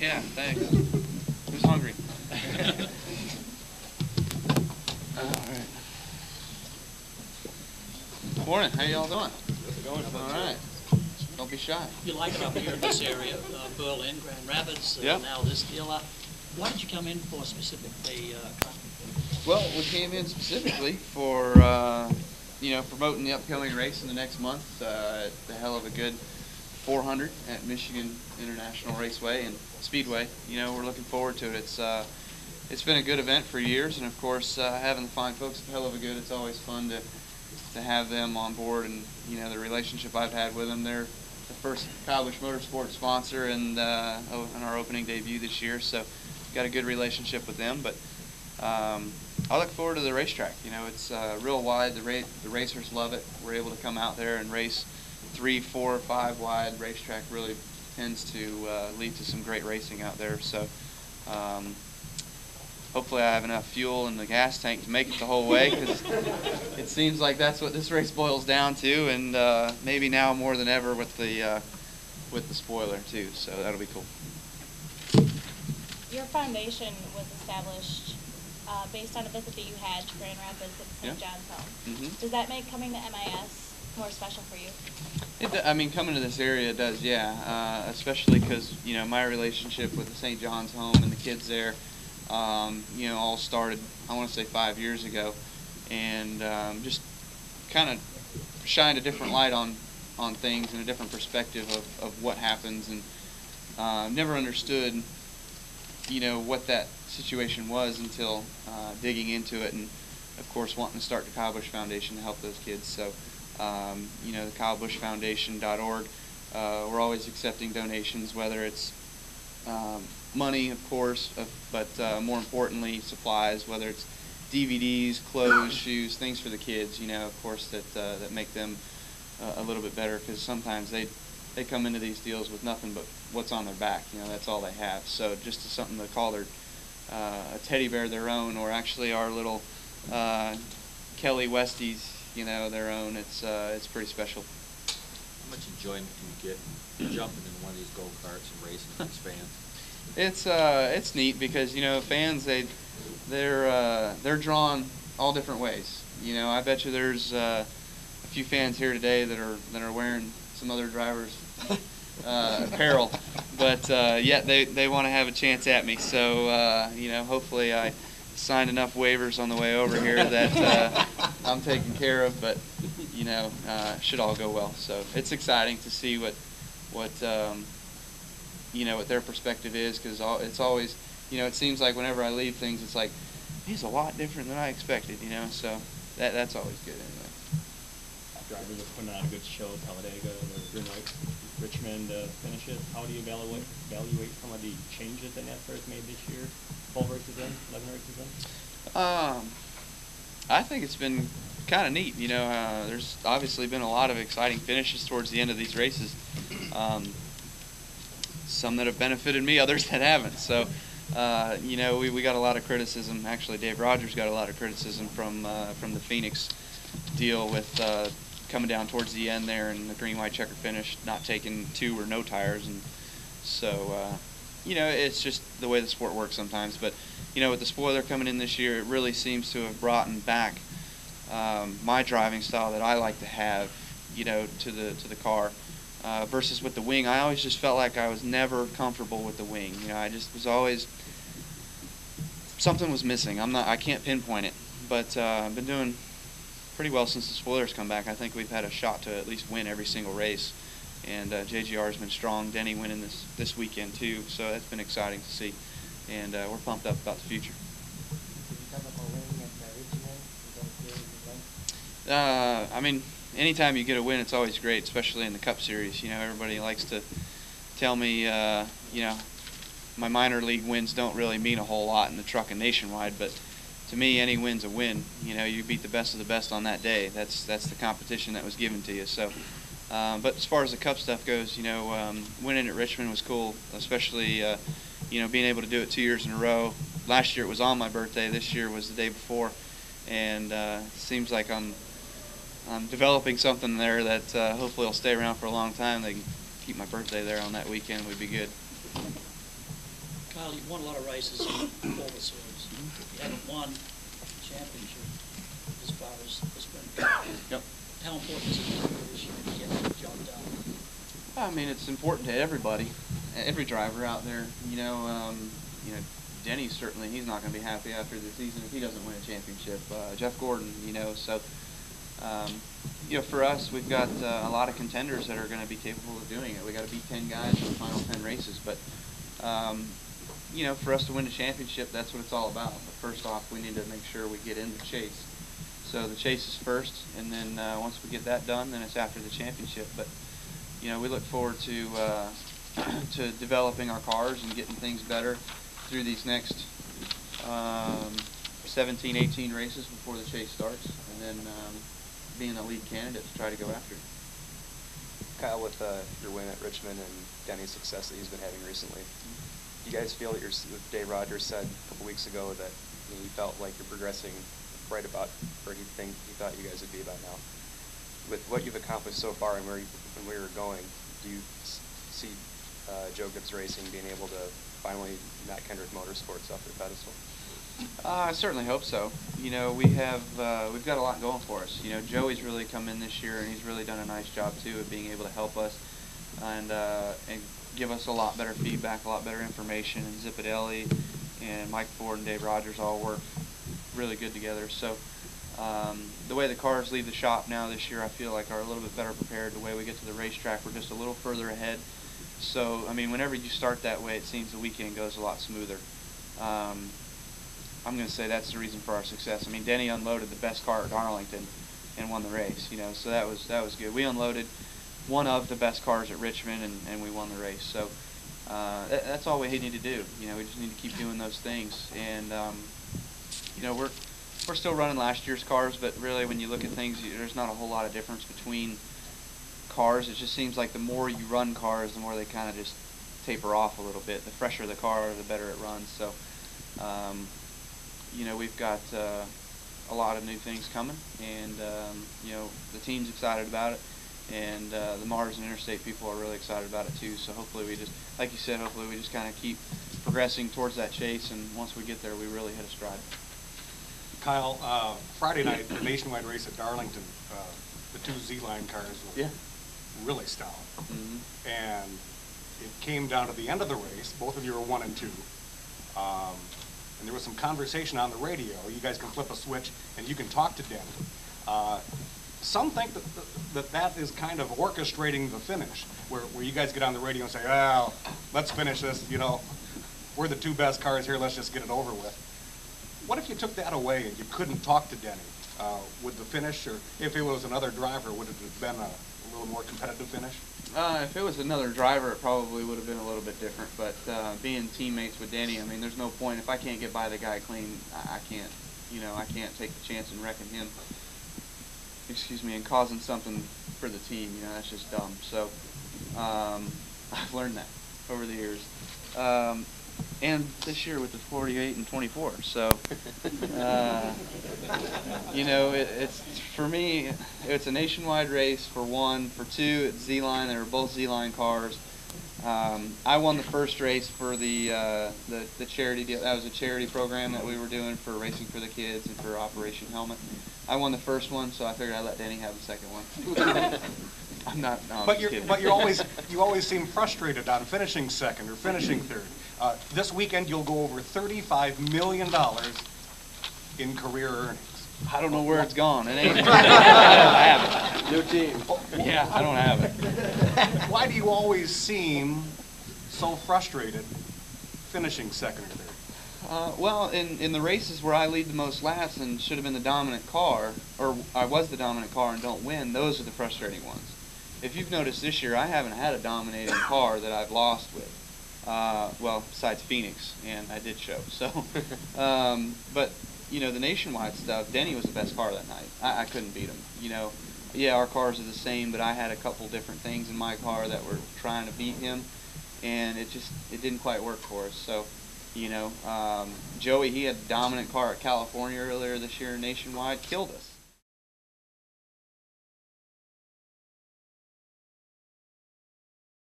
Yeah, thanks. Who's hungry? All right. Morning. How y'all doing? How's it going? All right. Don't be shy. You like it up here in this area, Berlin, Grand Rapids, Yep. now this deal. Why did you come in for specifically, Well, we came in specifically for promoting the upcoming race in the next month. The hell of a good 400 at Michigan International Raceway and Speedway. You know, we're looking forward to it. It's been a good event for years, and of course, having the fine folks at Hell of a Good, it's always fun to have them on board, and you know the relationship I've had with them. They're the first Kyle Busch Motorsports sponsor and in our opening debut this year, so got a good relationship with them. But I look forward to the racetrack. You know, it's real wide. The racers love it. We're able to come out there and race 3, 4, 5 wide. Racetrack really tends to lead to some great racing out there. So hopefully I have enough fuel in the gas tank to make it the whole way, because it seems like that's what this race boils down to, and maybe now more than ever with the spoiler too. So that'll be cool. Your foundation was established based on a visit that you had to Grand Rapids at St. John's Home. Mm-hmm. Does that make coming to MIS more special for you? I mean, coming to this area does, yeah. Especially because you know my relationship with the St. John's Home and the kids there, you know, all started, I want to say 5 years ago, and just kind of shined a different light on things and a different perspective of what happens, and never understood, you know, what that situation was until digging into it, and of course wanting to start the Kyle Busch Foundation to help those kids. So you know, the KyleBuschFoundation.org, we're always accepting donations, whether it's money, of course, but more importantly supplies, whether it's DVDs, clothes, shoes, things for the kids, you know, of course, that make them a little bit better, because sometimes they come into these deals with nothing but what's on their back. You know, that's all they have. So just something to call their a teddy bear their own, or actually our little Kelly Westies, you know, their own. It's pretty special. How much enjoyment can you get jumping in one of these go-karts and racing against fans? It's neat, because you know fans they're drawn all different ways. You know, I bet you there's a few fans here today that are wearing some other drivers' apparel, but yet they want to have a chance at me. So you know, hopefully I signed enough waivers on the way over here that I'm taken care of. But you know, should all go well. So it's exciting to see what you know what their perspective is, because it's always, you know, it seems like whenever I leave things, it's like he's a lot different than I expected. You know, so that's always good anyway. Driver was putting on a good show, Talladega, or Green Light, Richmond finish it. How do you evaluate some of the changes that NASCAR has made this year? 12 races in, 11 races in? I think it's been kind of neat. You know, there's obviously been a lot of exciting finishes towards the end of these races. Some that have benefited me, others that haven't. So, you know, we got a lot of criticism. Actually, Dave Rogers got a lot of criticism from the Phoenix deal with coming down towards the end there and the green, white, checker finish, not taking 2 or no tires. And so, you know, it's just the way the sport works sometimes. But, you know, with the spoiler coming in this year, it really seems to have brought back my driving style that I like to have, you know, to the car. Versus with the wing, I always just felt like I was never comfortable with the wing. You know, I just was always, something was missing. I can't pinpoint it, but I've been doing pretty well since the spoilers come back. I think we've had a shot to at least win every single race, and JGR has been strong. Denny winning this weekend too, so that's been exciting to see, and we're pumped up about the future. I mean, anytime you get a win, it's always great, especially in the Cup Series. You know, everybody likes to tell me, you know, my minor league wins don't really mean a whole lot in the truck and nationwide, but to me, any win's a win. You know, you beat the best of the best on that day. That's the competition that was given to you. So, but as far as the Cup stuff goes, you know, winning at Richmond was cool, especially, you know, being able to do it 2 years in a row. Last year it was on my birthday. This year was the day before, and seems like I'm developing something there that hopefully will stay around for a long time. They can keep my birthday there on that weekend would be good. Kyle, you've won a lot of races over the series. You haven't won a championship as far as the sprint car. Yep. How important is it for you this year to get the job done? I mean, it's important to everybody, every driver out there. Denny certainly, he's not going to be happy after the season if he doesn't win a championship. Jeff Gordon, so for us, we've got a lot of contenders that are going to be capable of doing it. We got to beat 10 guys in the final 10 races, but for us to win a championship, that's what it's all about. But first off, we need to make sure we get in the chase. So the chase is first, and then once we get that done, then it's after the championship. But we look forward to developing our cars and getting things better through these next 17, 18 races before the chase starts, and then being a lead candidate to try to go after it. Kyle, with your win at Richmond and Denny's success that he's been having recently, do you guys feel that Dave Rogers said a couple weeks ago that you felt like you're progressing right about where he thought you guys would be by now? With what you've accomplished so far and where you're going, do you see Joe Gibbs Racing being able to finally knock Kendrick Motorsports off their pedestal? I certainly hope so. We've got a lot going for us. Joey's really come in this year, and he's really done a nice job too of being able to help us and give us a lot better feedback, a lot better information. And Zipadelli and Mike Ford and Dave Rogers all work really good together. So the way the cars leave the shop now this year, I feel like are a little bit better prepared. The way we get to the racetrack, we're just a little further ahead. So, I mean, whenever you start that way, it seems the weekend goes a lot smoother. I'm going to say that's the reason for our success. I mean, Denny unloaded the best car at Darlington and won the race, so that was good. We unloaded one of the best cars at Richmond, and we won the race. So that's all we need to do. We just need to keep doing those things. And, we're still running last year's cars, but really when you look at things, there's not a whole lot of difference between cars. It just seems like the more you run cars, the more they kind of just taper off a little bit. The fresher the car, the better it runs. So, we've got a lot of new things coming, and the team's excited about it, and the Mars and Interstate people are really excited about it too. So hopefully we just, like you said, hopefully we just kind of keep progressing towards that chase, and once we get there, we really hit a stride. Kyle, Friday night, the nationwide race at Darlington, the two Z-Line cars were really stout. Mm-hmm. And it came down to the end of the race. Both of you were 1 and 2. And there was some conversation on the radio. You guys can flip a switch and you can talk to Denny. Some think that is kind of orchestrating the finish, where you guys get on the radio and say, "Oh, let's finish this, we're the two best cars here, let's just get it over with." What if you took that away and you couldn't talk to Denny? Would the finish, or if it was another driver, would it have been a little more competitive finish? If it was another driver, it probably would have been a little bit different. But being teammates with Denny, I mean, there's no point. If I can't get by the guy clean, I can't, I can't take the chance and wrecking him. And causing something for the team. That's just dumb. So I've learned that over the years. And this year with the 48 and 24. So, it's for me, it's a nationwide race for one. For two, it's Z-Line. They were both Z-Line cars. I won the first race for the charity deal. That was a charity program that we were doing for Racing for the Kids and for Operation Helmet. I won the first one, so I figured I'd let Denny have the second one. I'm not. No, but you always seem frustrated on finishing second or finishing third. This weekend you'll go over $35 million in career earnings. I don't know where it's gone. It ain't. I don't have it. New team. Yeah, I don't have it. Why do you always seem so frustrated finishing second or third? Well, in the races where I lead the most laps and should have been the dominant car, or I was the dominant car and don't win, those are the frustrating ones. If you've noticed this year, I haven't had a dominating car that I've lost with. Well, besides Phoenix, and I did show. So, but the nationwide stuff, Denny was the best car that night. I couldn't beat him. Yeah, our cars are the same, but I had a couple different things in my car that were trying to beat him, and it didn't quite work for us. So, Joey, he had a dominant car at California earlier this year nationwide, killed us.